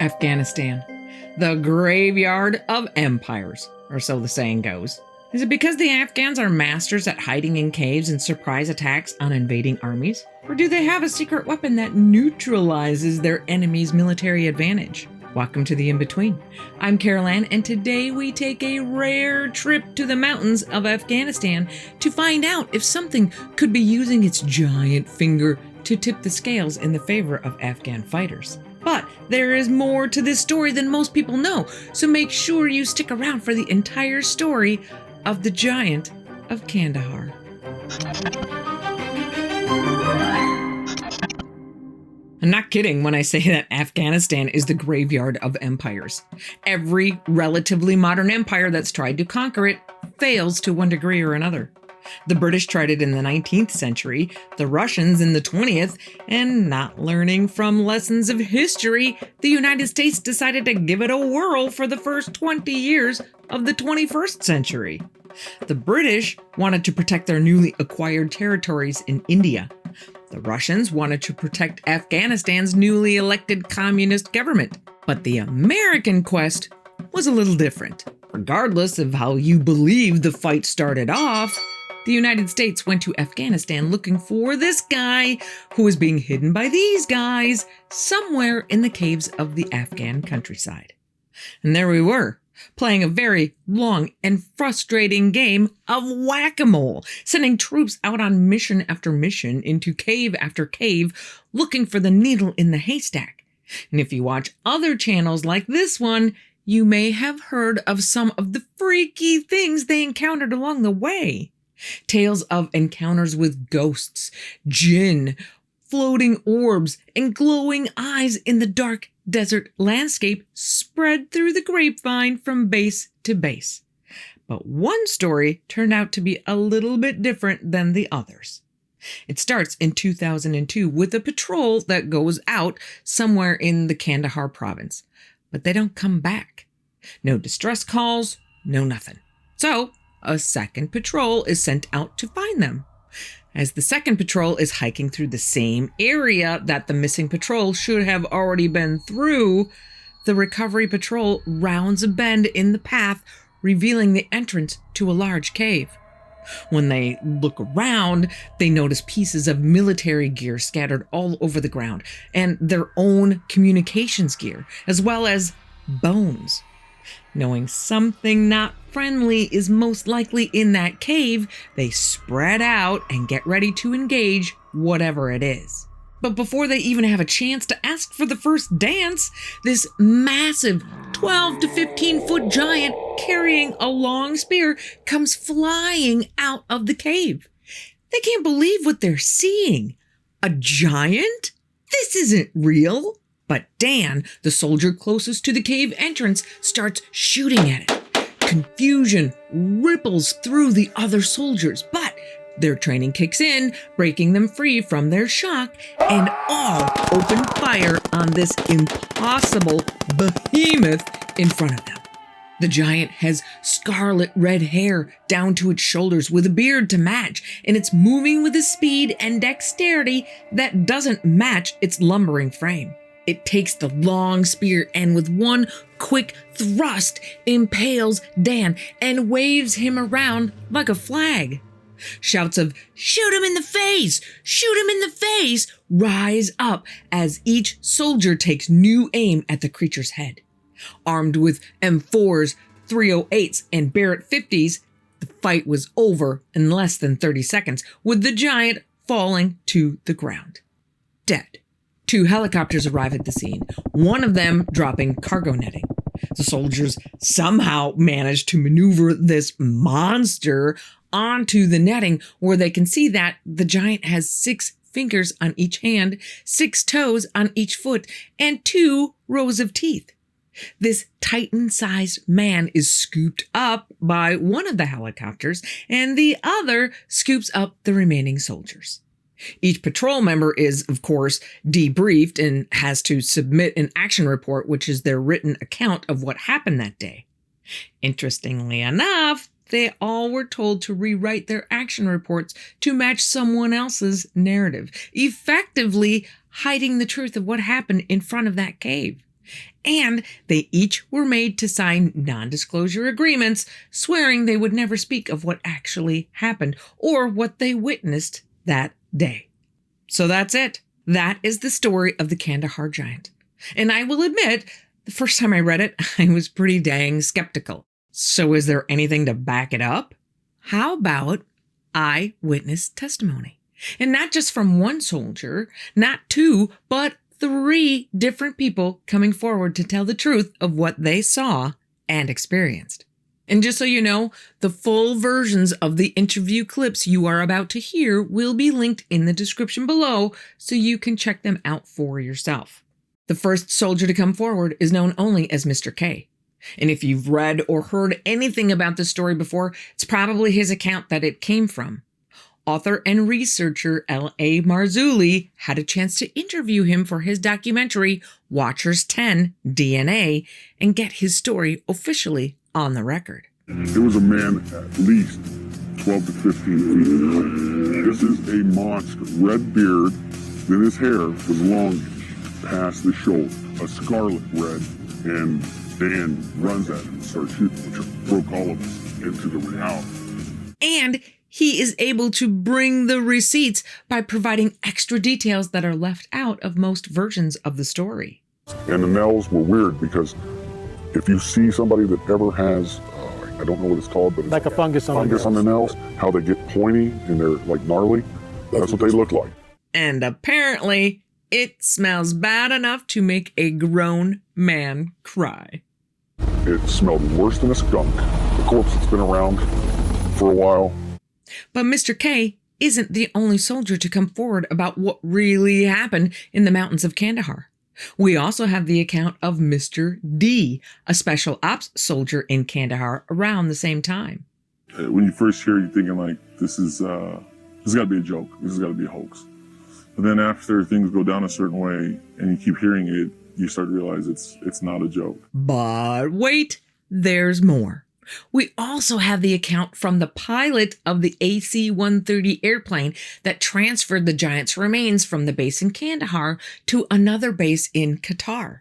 Afghanistan, the graveyard of empires, or so the saying goes. Is it because the Afghans are masters at hiding in caves and surprise attacks on invading armies? Or do they have a secret weapon that neutralizes their enemy's military advantage? Welcome to the In-Between. I'm Carol Ann, and today we take a rare trip to the mountains of Afghanistan to find out if something could be using its giant finger to tip the scales in the favor of Afghan fighters. But there is more to this story than most people know, so make sure you stick around for the entire story of the Giant of Kandahar. I'm not kidding when I say that Afghanistan is the graveyard of empires. Every relatively modern empire that's tried to conquer it fails to one degree or another. The British tried it in the 19th century, the Russians in the 20th, and not learning from lessons of history, the United States decided to give it a whirl for the first 20 years of the 21st century. The British wanted to protect their newly acquired territories in India. The Russians wanted to protect Afghanistan's newly elected communist government. But the American quest was a little different. Regardless of how you believe the fight started off, the United States went to Afghanistan looking for this guy who was being hidden by these guys somewhere in the caves of the Afghan countryside. And there we were, playing a very long and frustrating game of whack-a-mole, sending troops out on mission after mission into cave after cave, looking for the needle in the haystack. And if you watch other channels like this one, you may have heard of some of the freaky things they encountered along the way. Tales of encounters with ghosts, jinn, floating orbs, and glowing eyes in the dark desert landscape spread through the grapevine from base to base. But one story turned out to be a little bit different than the others. It starts in 2002 with a patrol that goes out somewhere in the Kandahar province, but they don't come back. No distress calls, no nothing. So a second patrol is sent out to find them. As the second patrol is hiking through the same area that the missing patrol should have already been through, the recovery patrol rounds a bend in the path, revealing the entrance to a large cave. When they look around, they notice pieces of military gear scattered all over the ground, and their own communications gear, as well as bones. Knowing something not friendly is most likely in that cave, they spread out and get ready to engage whatever it is. But before they even have a chance to ask for the first dance, this massive 12 to 15 foot giant carrying a long spear comes flying out of the cave. They can't believe what they're seeing. A giant? This isn't real. But Dan, the soldier closest to the cave entrance, starts shooting at it. Confusion ripples through the other soldiers, but their training kicks in, breaking them free from their shock, and all open fire on this impossible behemoth in front of them. The giant has scarlet red hair down to its shoulders with a beard to match, and it's moving with a speed and dexterity that doesn't match its lumbering frame. It takes the long spear and with one quick thrust impales Dan and waves him around like a flag. Shouts of "Shoot him in the face! Shoot him in the face!" rise up as each soldier takes new aim at the creature's head. Armed with M4s, 308s, and Barrett 50s, the fight was over in less than 30 seconds, with the giant falling to the ground, dead. 2 helicopters arrive at the scene, one of them dropping cargo netting. The soldiers somehow manage to maneuver this monster onto the netting where they can see that the giant has 6 fingers on each hand, 6 toes on each foot, and 2 rows of teeth. This Titan-sized man is scooped up by one of the helicopters, and the other scoops up the remaining soldiers. Each patrol member is, of course, debriefed and has to submit an action report, which is their written account of what happened that day. Interestingly enough, they all were told to rewrite their action reports to match someone else's narrative, effectively hiding the truth of what happened in front of that cave. And they each were made to sign non-disclosure agreements, swearing they would never speak of what actually happened or what they witnessed that day. So that's it. That is the story of the Kandahar Giant. And I will admit, the first time I read it, I was pretty dang skeptical. So is there anything to back it up? How about eyewitness testimony? And not just from one soldier, not two, but 3 different people coming forward to tell the truth of what they saw and experienced. And just so you know, the full versions of the interview clips you are about to hear will be linked in the description below so you can check them out for yourself. The first soldier to come forward is known only as Mr. K. And if you've read or heard anything about this story before, it's probably his account that it came from. Author and researcher L.A. Marzulli had a chance to interview him for his documentary, Watchers 10 DNA, and get his story officially on the record. It was a man at least 12 to 15 feet in height. This is a monster. Red beard, then his hair was longish, past the shoulder, a scarlet red, and Dan runs at him and starts shooting, which broke all of us into the reality. And he is able to bring the receipts by providing extra details that are left out of most versions of the story. And the nails were weird because if you see somebody that ever has, I don't know what it's called, but it's like a fungus on the nails, how they get pointy and they're like gnarly, that's what they look like. And apparently, it smells bad enough to make a grown man cry. It smelled worse than a skunk. The corpse that's been around for a while. But Mr. K isn't the only soldier to come forward about what really happened in the mountains of Kandahar. We also have the account of Mr. D, a special ops soldier in Kandahar around the same time. When you first hear it, you're thinking like, this has got to be a joke. This has got to be a hoax. But then after things go down a certain way and you keep hearing it, you start to realize it's not a joke. But wait, there's more. We also have the account from the pilot of the AC-130 airplane that transferred the Giant's remains from the base in Kandahar to another base in Qatar.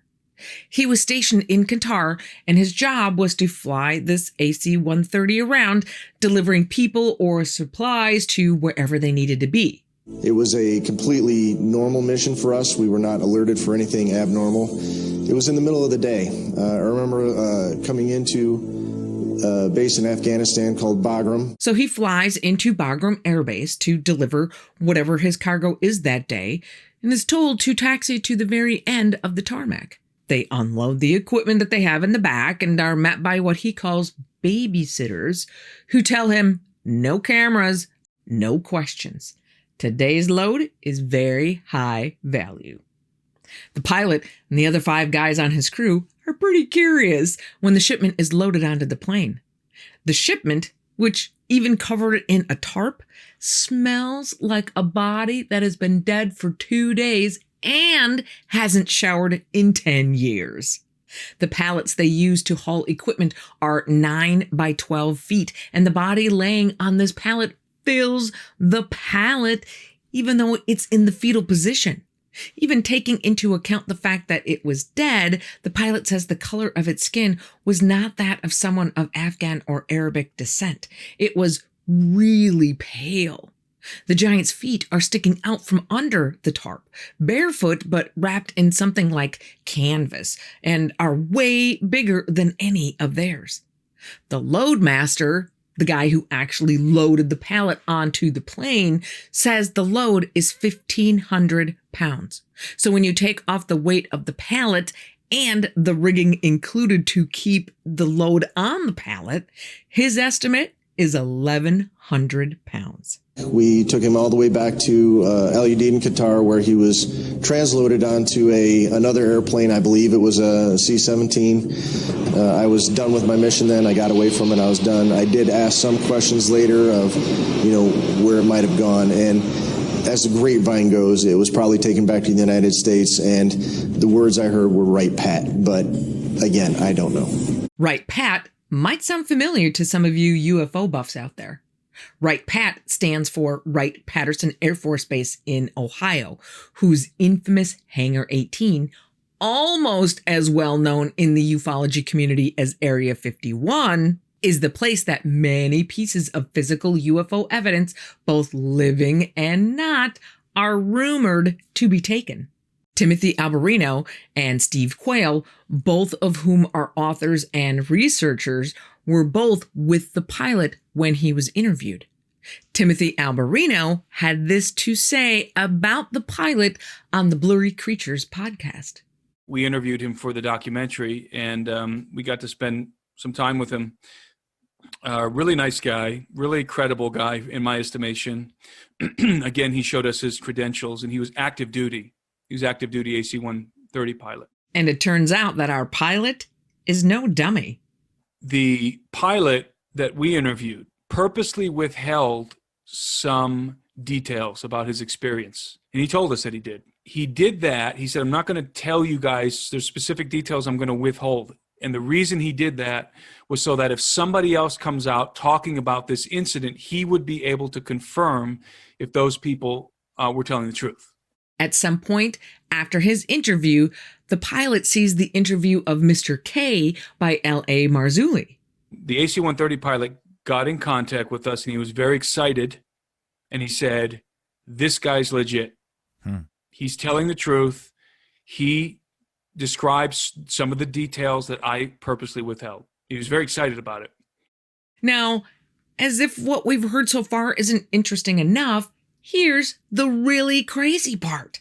He was stationed in Qatar, and his job was to fly this AC-130 around, delivering people or supplies to wherever they needed to be. It was a completely normal mission for us. We were not alerted for anything abnormal. It was in the middle of the day. I remember coming into a base in Afghanistan called Bagram. So he flies into Bagram Air Base to deliver whatever his cargo is that day and is told to taxi to the very end of the tarmac. They unload the equipment that they have in the back and are met by what he calls babysitters who tell him, no cameras, no questions. Today's load is very high value. The pilot and the other 5 guys on his crew are pretty curious when the shipment is loaded onto the plane. The shipment, which even covered it in a tarp, smells like a body that has been dead for 2 days and hasn't showered in 10 years. The pallets they use to haul equipment are 9 by 12 feet, and the body laying on this pallet fills the pallet, even though it's in the fetal position. Even taking into account the fact that it was dead, the pilot says the color of its skin was not that of someone of Afghan or Arabic descent. It was really pale. The Giant's feet are sticking out from under the tarp, barefoot but wrapped in something like canvas, and are way bigger than any of theirs. The loadmaster, the guy who actually loaded the pallet onto the plane, says the load is 1,500 pounds. So when you take off the weight of the pallet and the rigging included to keep the load on the pallet, his estimate is 1,100 pounds. We took him all the way back to Al Udeid in Qatar, where he was transloaded onto another airplane. I believe it was a C-17. I was done with my mission then. I got away from it. I was done. I did ask some questions later of, where it might have gone. And as the grapevine goes, it was probably taken back to the United States. And the words I heard were right, Pat. But again, I don't know. Right, Pat might sound familiar to some of you UFO buffs out there. Wright-Pat stands for Wright-Patterson Air Force Base in Ohio, whose infamous Hangar 18 almost as well known in the ufology community as Area 51, is the place that many pieces of physical UFO evidence, both living and not, are rumored to be taken. Timothy Alberino and Steve Quayle, both of whom are authors and researchers, were both with the pilot when he was interviewed. Timothy Alberino had this to say about the pilot on the Blurry Creatures podcast. We interviewed him for the documentary, and we got to spend some time with him. Really nice guy, really credible guy in my estimation. Again, he showed us his credentials, and he was active duty. He was active duty AC-130 pilot. And it turns out that our pilot is no dummy. The pilot that we interviewed purposely withheld some details about his experience. And he told us that he did. He did that. He said, I'm not going to tell you guys, there's specific details I'm going to withhold. And the reason he did that was so that if somebody else comes out talking about this incident, he would be able to confirm if those people were telling the truth. At some point after his interview, the pilot sees the interview of Mr. K by L.A. Marzulli. The AC-130 pilot got in contact with us, and he was very excited. And he said, this guy's legit. He's telling the truth. He describes some of the details that I purposely withheld. He was very excited about it. Now, as if what we've heard so far isn't interesting enough, here's the really crazy part.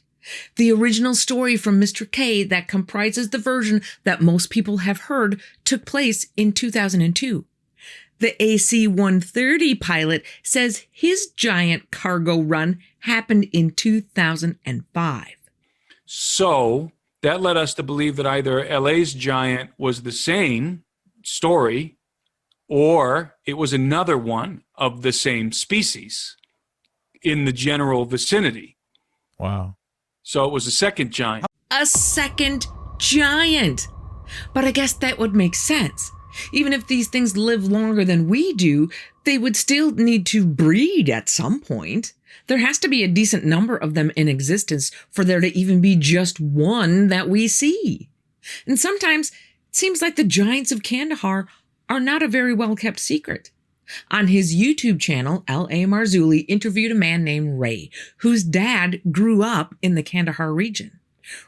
The original story from Mr. K that comprises the version that most people have heard took place in 2002. The AC-130 pilot says his giant cargo run happened in 2005. So that led us to believe that either LA's giant was the same story, or it was another one of the same species in the general vicinity. Wow. So it was a second giant. A second giant! But I guess that would make sense. Even if these things live longer than we do, they would still need to breed at some point. There has to be a decent number of them in existence for there to even be just one that we see. And sometimes it seems like the giants of Kandahar are not a very well-kept secret. On his YouTube channel, L.A. Marzulli interviewed a man named Ray, whose dad grew up in the Kandahar region.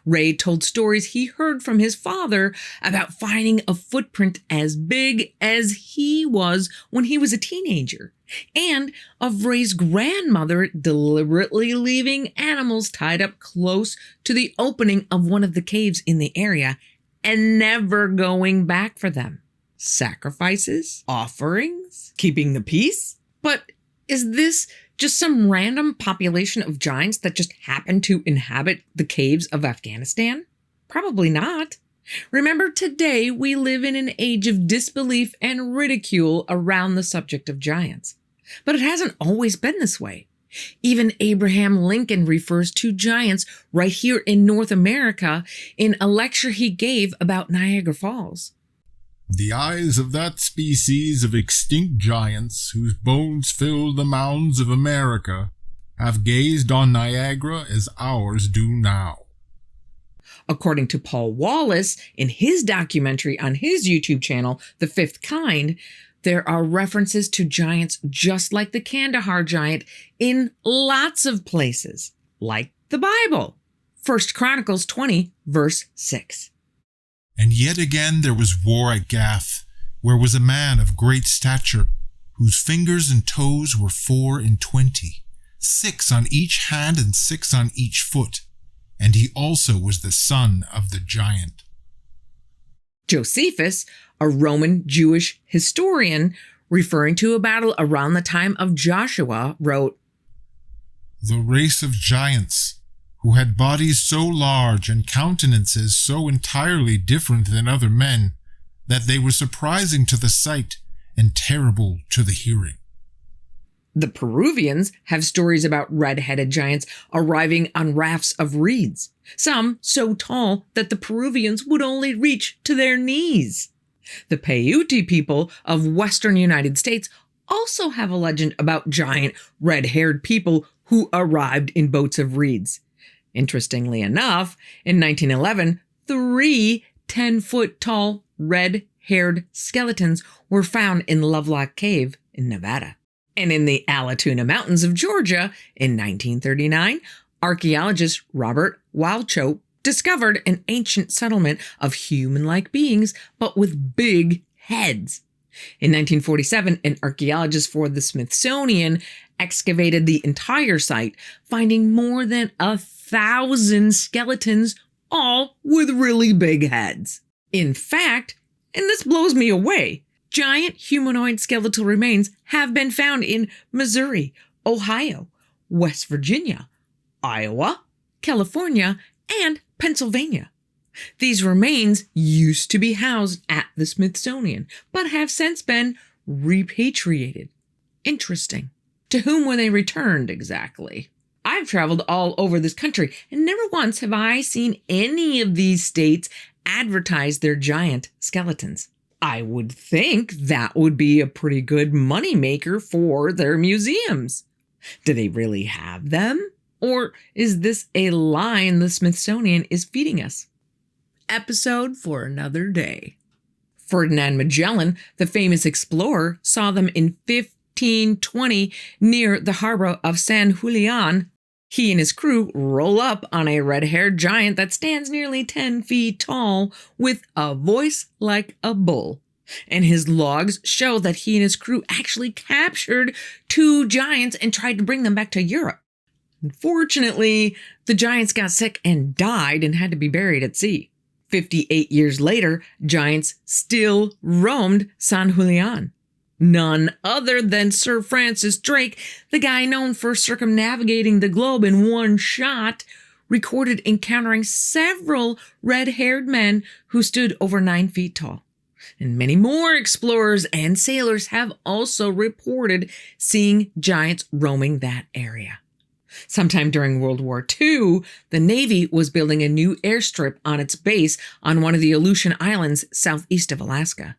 Ray told stories he heard from his father about finding a footprint as big as he was when he was a teenager, and of Ray's grandmother deliberately leaving animals tied up close to the opening of one of the caves in the area and never going back for them. Sacrifices? Offerings? Keeping the peace? But is this just some random population of giants that just happen to inhabit the caves of Afghanistan? Probably not. Remember, today we live in an age of disbelief and ridicule around the subject of giants. But it hasn't always been this way. Even Abraham Lincoln refers to giants right here in North America in a lecture he gave about Niagara Falls. The eyes of that species of extinct giants whose bones fill the mounds of America have gazed on Niagara as ours do now. According to Paul Wallace, in his documentary on his YouTube channel, The Fifth Kind, there are references to giants just like the Kandahar giant in lots of places, like the Bible. 1 Chronicles 20, verse 6. And yet again there was war at Gath, where was a man of great stature, whose fingers and toes were 24, 6 on each hand and 6 on each foot, and he also was the son of the giant. Josephus, a Roman Jewish historian, referring to a battle around the time of Joshua, wrote, The race of giants, who had bodies so large and countenances so entirely different than other men, that they were surprising to the sight and terrible to the hearing. The Peruvians have stories about red-headed giants arriving on rafts of reeds, some so tall that the Peruvians would only reach to their knees. The Paiute people of western United States also have a legend about giant red-haired people who arrived in boats of reeds. Interestingly enough, in 1911, 3 10-foot tall red-haired skeletons were found in Lovelock Cave in Nevada. And in the Allatoona Mountains of Georgia in 1939, archaeologist Robert Wauchope discovered an ancient settlement of human-like beings, but with big heads. In 1947, an archaeologist for the Smithsonian excavated the entire site, finding more than 1,000 skeletons, all with really big heads. In fact, and this blows me away, giant humanoid skeletal remains have been found in Missouri, Ohio, West Virginia, Iowa, California, and Pennsylvania. These remains used to be housed at the Smithsonian, but have since been repatriated. Interesting. To whom were they returned exactly? I've traveled all over this country, and never once have I seen any of these states advertise their giant skeletons. I would think that would be a pretty good moneymaker for their museums. Do they really have them? Or is this a line the Smithsonian is feeding us? Episode for another day. Ferdinand Magellan, the famous explorer, saw them in 1520 near the harbor of San Julian. He and his crew roll up on a red-haired giant that stands nearly 10 feet tall with a voice like a bull. And his logs show that he and his crew actually captured 2 giants and tried to bring them back to Europe. Unfortunately, the giants got sick and died and had to be buried at sea. 58 years later, giants still roamed San Julian. None other than Sir Francis Drake, the guy known for circumnavigating the globe in one shot, recorded encountering several red-haired men who stood over 9 feet tall. And many more explorers and sailors have also reported seeing giants roaming that area. Sometime during World War II, the Navy was building a new airstrip on its base on one of the Aleutian Islands southeast of Alaska.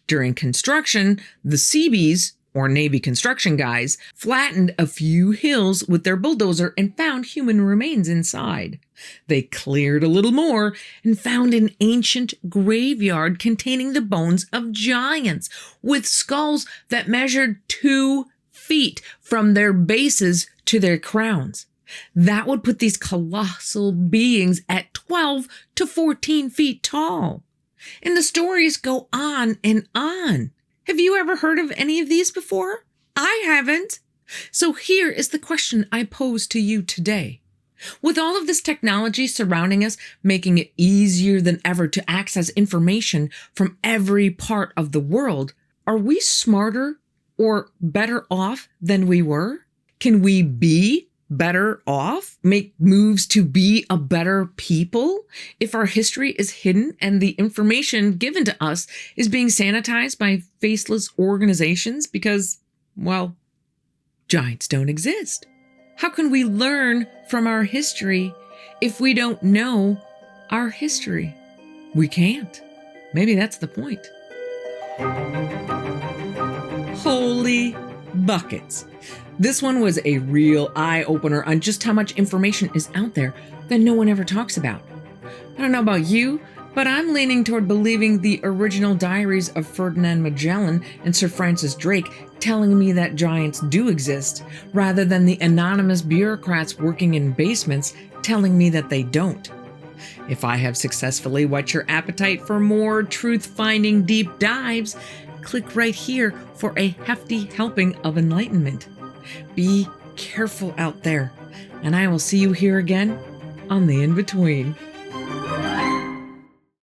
During construction, the Seabees, or Navy construction guys, flattened a few hills with their bulldozer and found human remains inside. They cleared a little more and found an ancient graveyard containing the bones of giants, with skulls that measured 2 feet from their bases to their crowns. That would put these colossal beings at 12 to 14 feet tall. And the stories go on and on. Have you ever heard of any of these before? I haven't. So here is the question I pose to you today. With all of this technology surrounding us, making it easier than ever to access information from every part of the world, are we smarter or better off than we were? Can we be better off, make moves to be a better people, if our history is hidden and the information given to us is being sanitized by faceless organizations because, well, giants don't exist? How can we learn from our history if we don't know our history? We can't. Maybe that's the point. Holy buckets. This one was a real eye-opener on just how much information is out there that no one ever talks about. I don't know about you, but I'm leaning toward believing the original diaries of Ferdinand Magellan and Sir Francis Drake telling me that giants do exist, rather than the anonymous bureaucrats working in basements telling me that they don't. If I have successfully whet your appetite for more truth-finding deep dives, click right here for a hefty helping of enlightenment. Be careful out there, and I will see you here again on the In-Between.